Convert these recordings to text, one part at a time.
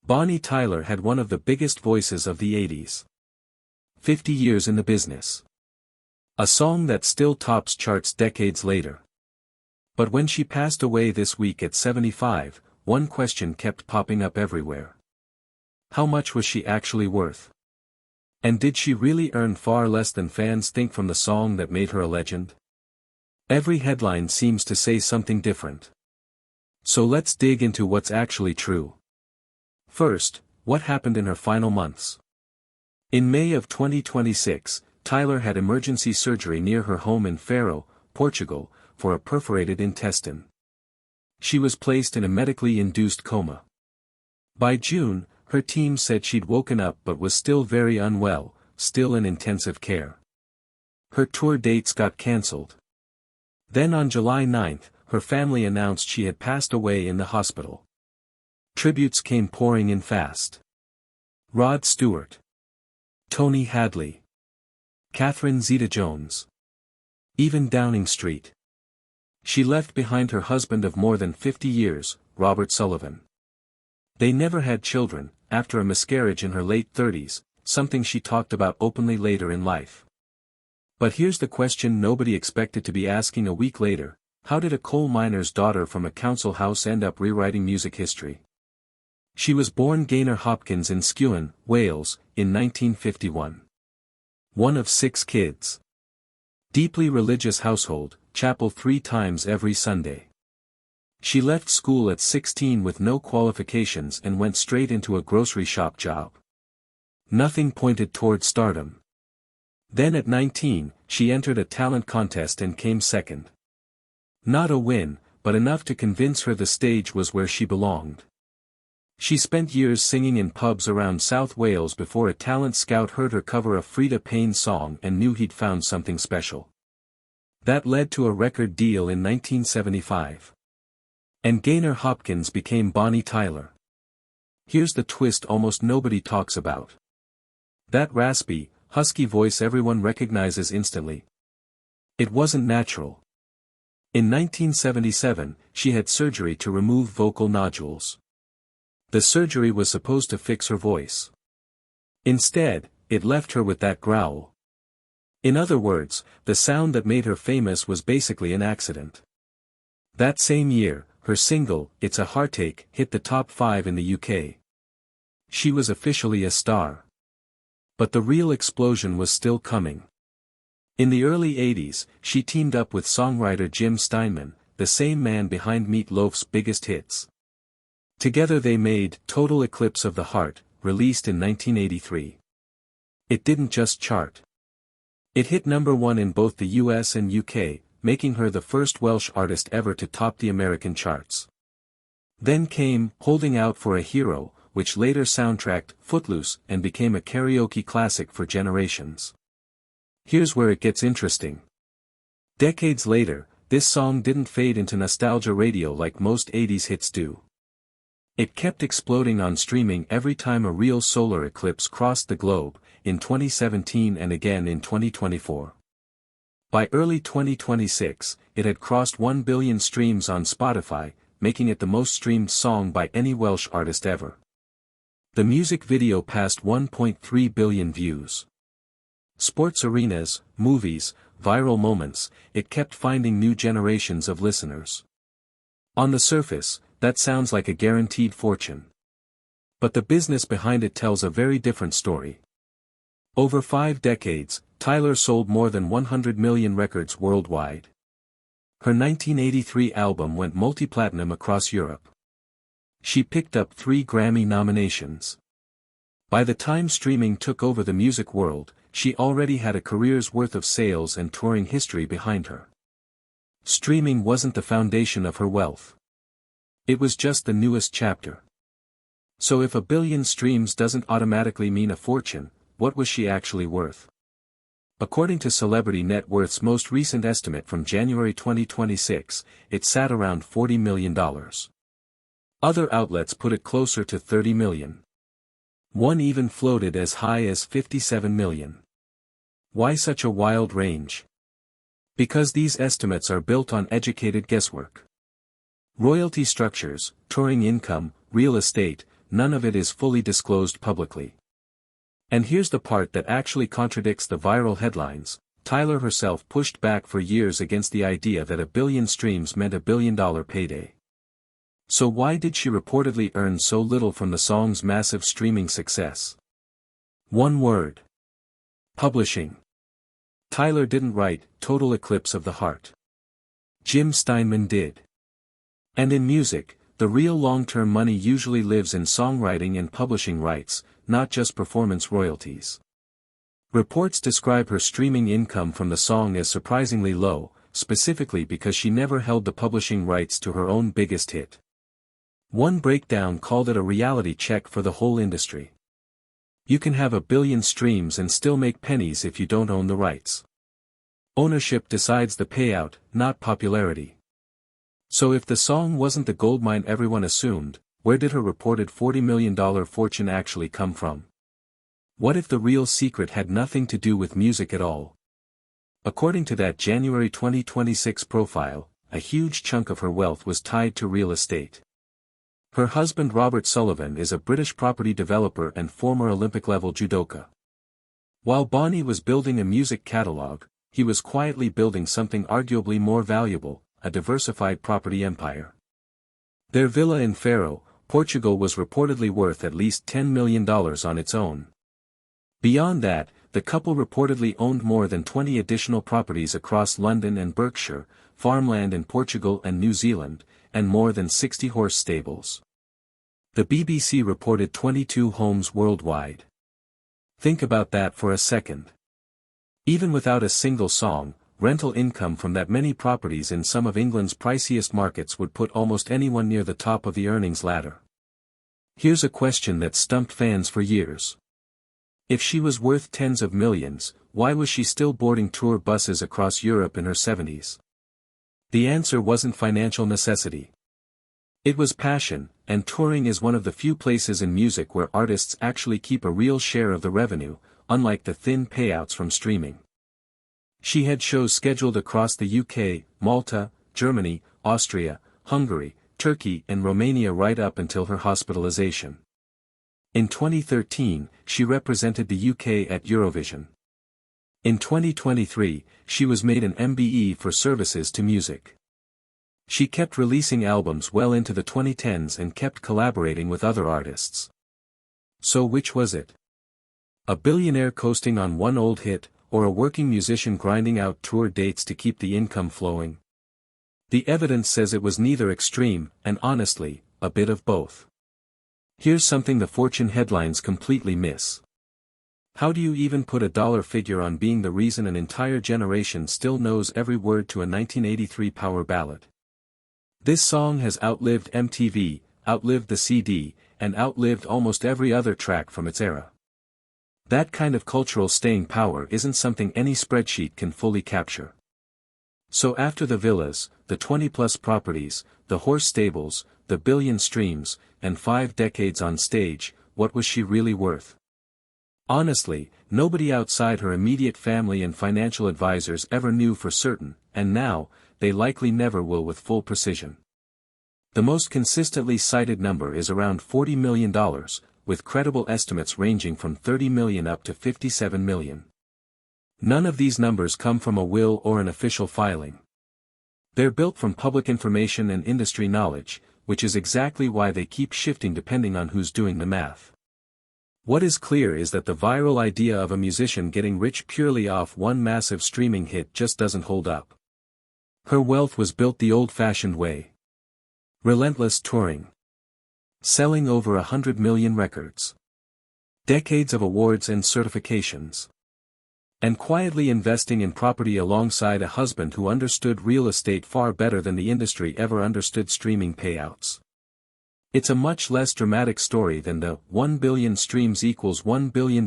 Bonnie Tyler had one of the biggest voices of the 80s. 50 years in the business. A song that still tops charts decades later. But when she passed away this week at 75, one question kept popping up everywhere. How much was she actually worth? And did she really earn far less than fans think from the song that made her a legend? Every headline seems to say something different. So let's dig into what's actually true. First, what happened in her final months? In May of 2026, Tyler had emergency surgery near her home in Faro, Portugal, for a perforated intestine. She was placed in a medically induced coma. By June, her team said she'd woken up but was still very unwell, still in intensive care. Her tour dates got cancelled. Then on July 9, her family announced she had passed away in the hospital. Tributes came pouring in fast. Rod Stewart, Tony Hadley, Catherine Zeta-Jones, even Downing Street. She left behind her husband of more than 50 years, Robert Sullivan. They never had children, after a miscarriage in her late 30s, something she talked about openly later in life. But here's the question nobody expected to be asking a week later: how did a coal miner's daughter from a council house end up rewriting music history? She was born Gaynor Hopkins in Skewen, Wales, in 1951. One of 6 kids. Deeply religious household, chapel 3 times every Sunday. She left school at 16 with no qualifications and went straight into a grocery shop job. Nothing pointed toward stardom. Then at 19, she entered a talent contest and came second. Not a win, but enough to convince her the stage was where she belonged. She spent years singing in pubs around South Wales before a talent scout heard her cover a Frida Payne song and knew he'd found something special. That led to a record deal in 1975. And Gaynor Hopkins became Bonnie Tyler. Here's the twist almost nobody talks about. That raspy, husky voice everyone recognizes instantly. It wasn't natural. In 1977, she had surgery to remove vocal nodules. The surgery was supposed to fix her voice. Instead, it left her with that growl. In other words, the sound that made her famous was basically an accident. That same year, her single, It's a Heartache, hit the top 5 in the UK. She was officially a star. But the real explosion was still coming. In the early 80s, she teamed up with songwriter Jim Steinman, the same man behind Meat Loaf's biggest hits. Together they made Total Eclipse of the Heart, released in 1983. It didn't just chart. It hit #1 in both the US and UK, making her the first Welsh artist ever to top the American charts. Then came Holding Out for a Hero, which later soundtracked Footloose and became a karaoke classic for generations. Here's where it gets interesting. Decades later, this song didn't fade into nostalgia radio like most 80s hits do. It kept exploding on streaming every time a real solar eclipse crossed the globe, in 2017 and again in 2024. By early 2026, it had crossed 1 billion streams on Spotify, making it the most streamed song by any Welsh artist ever. The music video passed 1.3 billion views. Sports arenas, movies, viral moments, it kept finding new generations of listeners. On the surface, that sounds like a guaranteed fortune. But the business behind it tells a very different story. Over 5 decades, Tyler sold more than 100 million records worldwide. Her 1983 album went multi-platinum across Europe. She picked up 3 Grammy nominations. By the time streaming took over the music world, she already had a career's worth of sales and touring history behind her. Streaming wasn't the foundation of her wealth. It was just the newest chapter. So if 1 billion streams doesn't automatically mean a fortune, what was she actually worth? According to Celebrity Net Worth's most recent estimate from January 2026, it sat around $40 million. Other outlets put it closer to 30 million. One even floated as high as 57 million. Why such a wild range? Because these estimates are built on educated guesswork. Royalty structures, touring income, real estate, none of it is fully disclosed publicly. And here's the part that actually contradicts the viral headlines. Tyler herself pushed back for years against the idea that 1 billion streams meant $1 billion payday. So why did she reportedly earn so little from the song's massive streaming success? One word. Publishing. Tyler didn't write Total Eclipse of the Heart. Jim Steinman did. And in music, the real long-term money usually lives in songwriting and publishing rights, not just performance royalties. Reports describe her streaming income from the song as surprisingly low, specifically because she never held the publishing rights to her own biggest hit. One breakdown called it a reality check for the whole industry. You can have 1 billion streams and still make pennies if you don't own the rights. Ownership decides the payout, not popularity. So if the song wasn't the goldmine everyone assumed, where did her reported $40 million fortune actually come from? What if the real secret had nothing to do with music at all? According to that January 2026 profile, a huge chunk of her wealth was tied to real estate. Her husband Robert Sullivan is a British property developer and former Olympic-level judoka. While Bonnie was building a music catalog, he was quietly building something arguably more valuable, a diversified property empire. Their villa in Faro, Portugal was reportedly worth at least $10 million on its own. Beyond that, the couple reportedly owned more than 20 additional properties across London and Berkshire, farmland in Portugal and New Zealand, and more than 60 horse stables. The BBC reported 22 homes worldwide. Think about that for a second. Even without a single song, rental income from that many properties in some of England's priciest markets would put almost anyone near the top of the earnings ladder. Here's a question that stumped fans for years. If she was worth tens of millions, why was she still boarding tour buses across Europe in her 70s? The answer wasn't financial necessity. It was passion, and touring is one of the few places in music where artists actually keep a real share of the revenue, unlike the thin payouts from streaming. She had shows scheduled across the UK, Malta, Germany, Austria, Hungary, Turkey and Romania right up until her hospitalization. In 2013, she represented the UK at Eurovision. In 2023, she was made an MBE for services to music. She kept releasing albums well into the 2010s and kept collaborating with other artists. So which was it? A billionaire coasting on one old hit, or a working musician grinding out tour dates to keep the income flowing? The evidence says it was neither extreme, and honestly, a bit of both. Here's something the Fortune headlines completely miss. How do you even put a dollar figure on being the reason an entire generation still knows every word to a 1983 power ballad? This song has outlived MTV, outlived the CD, and outlived almost every other track from its era. That kind of cultural staying power isn't something any spreadsheet can fully capture. So after the villas, the 20-plus properties, the horse stables, the billion streams, and 5 decades on stage, what was she really worth? Honestly, nobody outside her immediate family and financial advisors ever knew for certain, and now, they likely never will with full precision. The most consistently cited number is around $40 million, with credible estimates ranging from $30 million up to $57 million. None of these numbers come from a will or an official filing. They're built from public information and industry knowledge, which is exactly why they keep shifting depending on who's doing the math. What is clear is that the viral idea of a musician getting rich purely off one massive streaming hit just doesn't hold up. Her wealth was built the old-fashioned way. Relentless touring. Selling over 100 million records. Decades of awards and certifications. And quietly investing in property alongside a husband who understood real estate far better than the industry ever understood streaming payouts. It's a much less dramatic story than the 1 billion streams equals $1 billion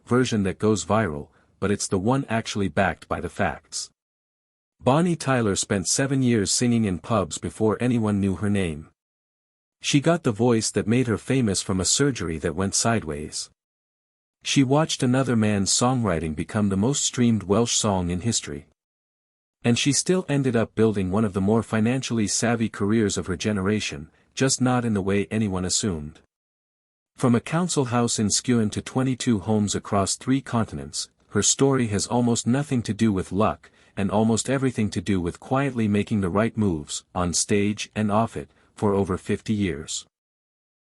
version that goes viral, but it's the one actually backed by the facts. Bonnie Tyler spent 7 years singing in pubs before anyone knew her name. She got the voice that made her famous from a surgery that went sideways. She watched another man's songwriting become the most streamed Welsh song in history. And she still ended up building one of the more financially savvy careers of her generation, just not in the way anyone assumed. From a council house in Skuen to 22 homes across 3 continents, her story has almost nothing to do with luck, and almost everything to do with quietly making the right moves, on stage and off it, for over 50 years.